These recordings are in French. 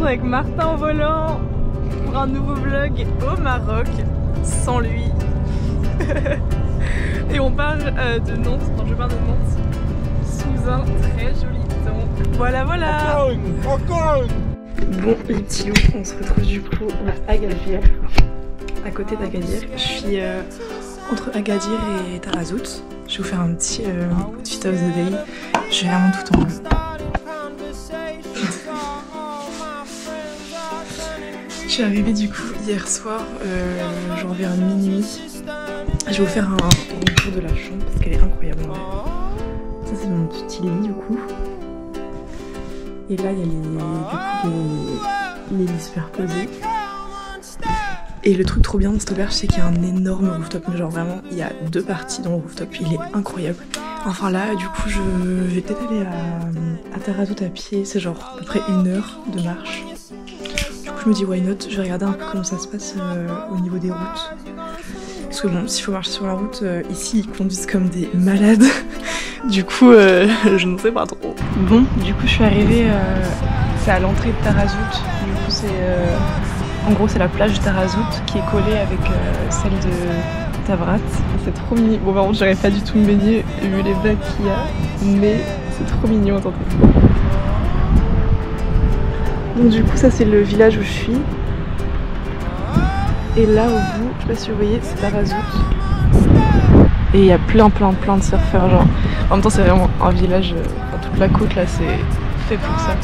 avec Martin au volant pour un nouveau vlog au Maroc, sans lui. Et on part de Nantes, enfin je pars de Nantes, sous un très joli temps. Voilà, voilà. Bon les petits loups, on se retrouve du coup à Agadir, à côté d'Agadir. Je suis entre Agadir et Tarazout. Je vais vous faire un petit outfit of the day. Je vais vraiment tout en bleu. Je suis arrivée du coup hier soir, genre vers minuit. Je vais vous faire un tour de la chambre parce qu'elle est incroyable. Ça c'est mon petit lit du coup. Et là il y a les lits superposés. Et le truc trop bien dans cette auberge c'est qu'il y a un énorme rooftop. Mais genre vraiment il y a 2 parties dans le rooftop. Il est incroyable. Enfin là du coup je vais peut-être aller à Tarazout à pied. C'est genre à peu près 1 heure de marche. Du coup je me dis why not. Je vais regarder un peu comment ça se passe au niveau des routes. Parce que bon, s'il faut marcher sur la route, ici ils conduisent comme des malades. Du coup, je ne sais pas trop. Bon, du coup je suis arrivée, c'est à l'entrée de Tarazout. Du coup c'est, en gros c'est la plage de Tarazout qui est collée avec celle de Tavrat. C'est trop mignon. Bon par contre j'aurais pas du tout me baigner vu les vagues qu'il y a. Mais c'est trop mignon, attendez. Donc du coup ça c'est le village où je suis. Et là au bout, je sais pas si vous voyez, c'est Tarazout. Et il y a plein de surfeurs genre. En même temps c'est vraiment un village, toute la côte là c'est fait pour ça.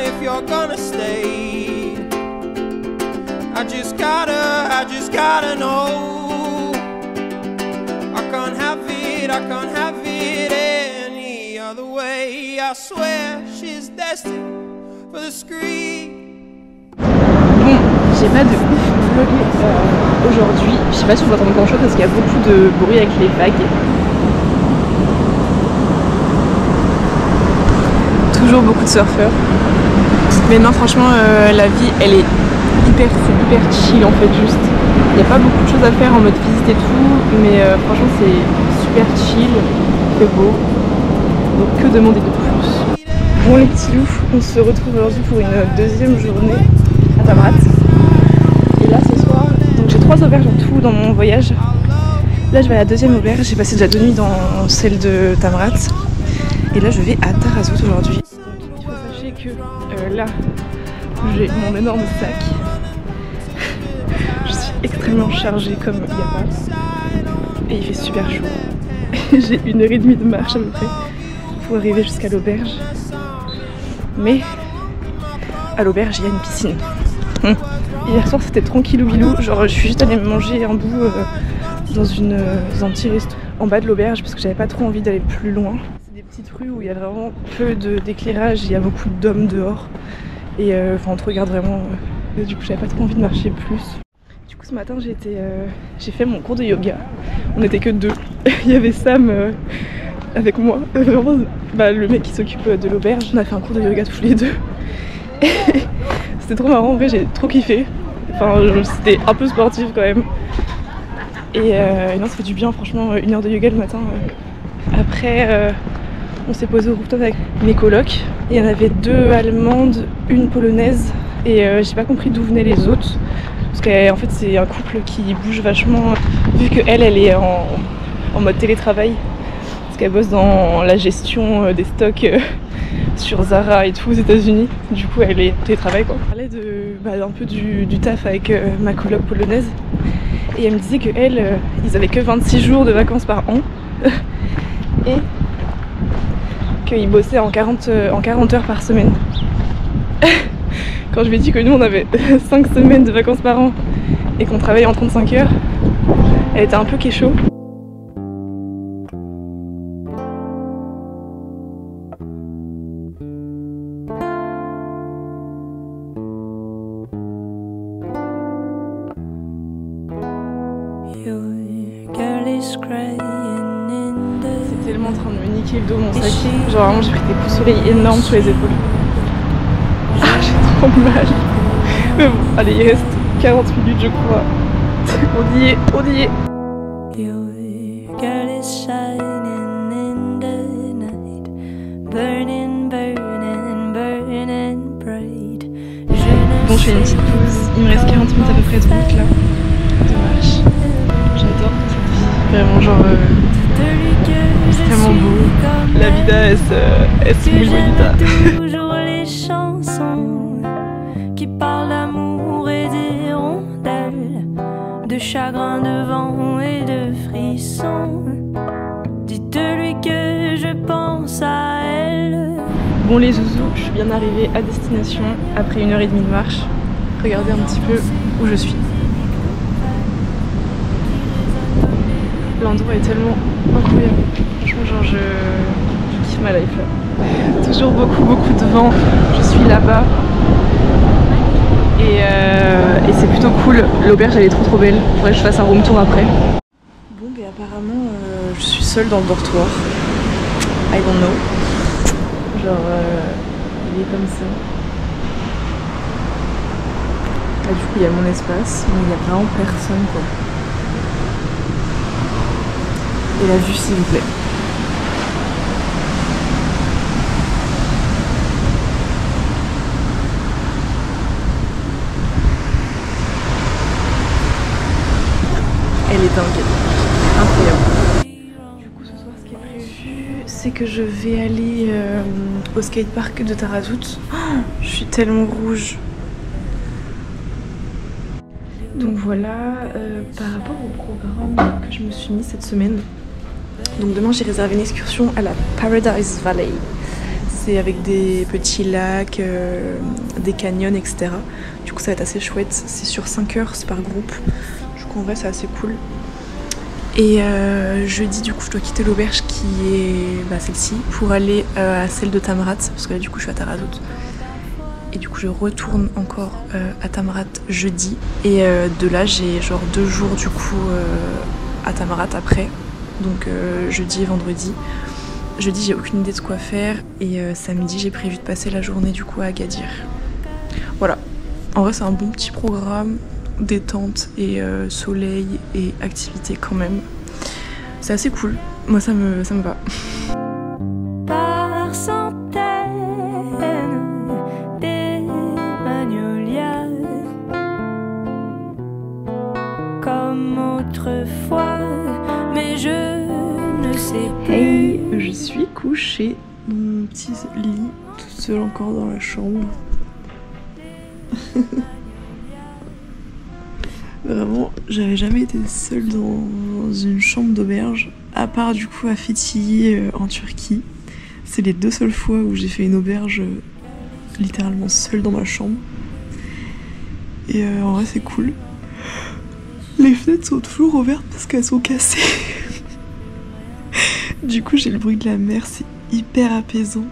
If you're gonna stay, I just gotta know. I can't have it any other way. I swear she's destined for the screen. Bon, j'ai pas de ouf vlogger aujourd'hui. Je sais pas si on va entendre grand chose parce qu'il y a beaucoup de bruit avec les vagues. Toujours beaucoup de surfeurs. Mais non franchement la vie elle est hyper chill en fait juste. Il n'y a pas beaucoup de choses à faire en mode visite et tout. Mais franchement c'est super chill, très beau. Donc que demander de plus. Bon les petits loups, on se retrouve aujourd'hui pour une deuxième journée à Tavrat. Et là ce soir, donc j'ai 3 auberges en tout dans mon voyage. Là je vais à la deuxième auberge, j'ai passé déjà 2 nuits dans celle de Tavrat. Et là je vais à Tarazout aujourd'hui. Il faut sachez que là j'ai mon énorme sac. Je suis extrêmement chargée comme il n'y a pas. Et il fait super chaud. J'ai 1h30 de marche à peu près pour arriver jusqu'à l'auberge. Mais à l'auberge il y a une piscine. Hier soir c'était tranquillou bilou. Genre je suis juste allée manger un bout dans un petit resto en bas de l'auberge parce que j'avais pas trop envie d'aller plus loin. Petite rue où il y a vraiment peu d'éclairage, il y a beaucoup d'hommes dehors et enfin on te regarde vraiment, du coup j'avais pas trop envie de marcher plus. Du coup ce matin j'ai fait mon cours de yoga, on était que 2, il y avait Sam avec moi, vraiment le mec qui s'occupe de l'auberge, on a fait un cours de yoga tous les 2 c'était trop marrant, en vrai j'ai trop kiffé, enfin c'était un peu sportif quand même et non ça fait du bien franchement, 1 heure de yoga le matin. Après on s'est posé au rooftop avec mes colocs. Il y en avait 2 allemandes, 1 polonaise. Et j'ai pas compris d'où venaient les autres. Parce qu'en fait c'est un couple qui bouge vachement. Vu qu'elle est en mode télétravail. Parce qu'elle bosse dans la gestion des stocks sur Zara et tout aux États-Unis. Du coup elle est télétravail quoi. On parlait un peu du taf avec ma coloc polonaise. Et elle me disait que ils avaient que 26 jours de vacances par an. Et qu'ils bossaient en 40 heures par semaine. Quand je lui ai dit que nous on avait 5 semaines de vacances par an et qu'on travaillait en 35 heures, elle était un peu kécho. You're C'est tellement en train de me niquer le dos mon sac. Genre vraiment j'ai pris des coups de soleil énormes sur les épaules. Ah, j'ai trop mal. Mais bon, allez, il reste 40 minutes je crois. On y est, on y est. Bon, je fais une petite pause. Il me reste 40 minutes à peu près de route là, de marche. J'adore cette vie. Vraiment, genre, c'est tellement beau. La vida es muy bonita. Toujours les chansons qui parlent d'amour et d'hirondelles, de chagrin, de vent et de frissons. Dites-lui que je pense à elle. Bon les zouzous, je suis bien arrivée à destination après 1h30 de marche. Regardez un petit peu où je suis. L'endroit est tellement incroyable. Franchement genre je kiffe ma life là. Toujours beaucoup de vent. Je suis là-bas. Et c'est plutôt cool. L'auberge elle est trop belle. Faudrait que je fasse un room tour après. Bon mais apparemment je suis seule dans le dortoir. I don't know. Genre il est comme ça. Là du coup il y a mon espace, mais il n'y a vraiment personne quoi. Et la vue s'il vous plaît. Elle est dingue, incroyable. Du coup ce soir ce qui est prévu c'est que je vais aller au skatepark de Tarazout. Oh, je suis tellement rouge. Donc voilà, par rapport au programme que je me suis mis cette semaine. Donc demain j'ai réservé une excursion à la Paradise Valley. C'est avec des petits lacs, des canyons, etc. Du coup ça va être assez chouette. C'est sur 5 heures, c'est par groupe. Du coup en vrai c'est assez cool. Et jeudi du coup je dois quitter l'auberge qui est celle-ci pour aller à celle de Tamrat. Parce que là du coup je suis à Tarazout. Et du coup je retourne encore à Tamrat jeudi. Et de là j'ai genre 2 jours du coup à Tamrat après. Donc jeudi et vendredi. Jeudi j'ai aucune idée de quoi faire. Et samedi j'ai prévu de passer la journée du coup à Agadir. Voilà. En vrai c'est un bon petit programme. Détente et soleil et activité quand même. C'est assez cool. Moi ça me va. Par centaines des magnolias comme autrefois, mais je ne sais plus. Hey, je suis couchée dans mon petit lit, toute seule encore dans la chambre. Vraiment, j'avais jamais été seule dans une chambre d'auberge, à part du coup à Fethiye en Turquie. C'est les 2 seules fois où j'ai fait une auberge littéralement seule dans ma chambre. Et en vrai c'est cool. Les fenêtres sont toujours ouvertes parce qu'elles sont cassées. Du coup j'ai le bruit de la mer, c'est hyper apaisant.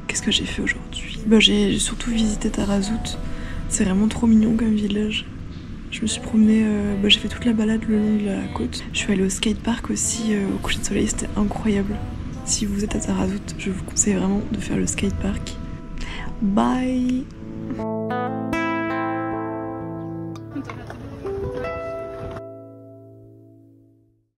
Qu'est-ce que j'ai fait aujourd'hui? J'ai surtout visité Tarazout. C'est vraiment trop mignon comme village. Je me suis promenée, j'ai fait toute la balade le long de la côte. Je suis allée au skatepark aussi au coucher de soleil, c'était incroyable. Si vous êtes à Tarazout, je vous conseille vraiment de faire le skatepark. Bye!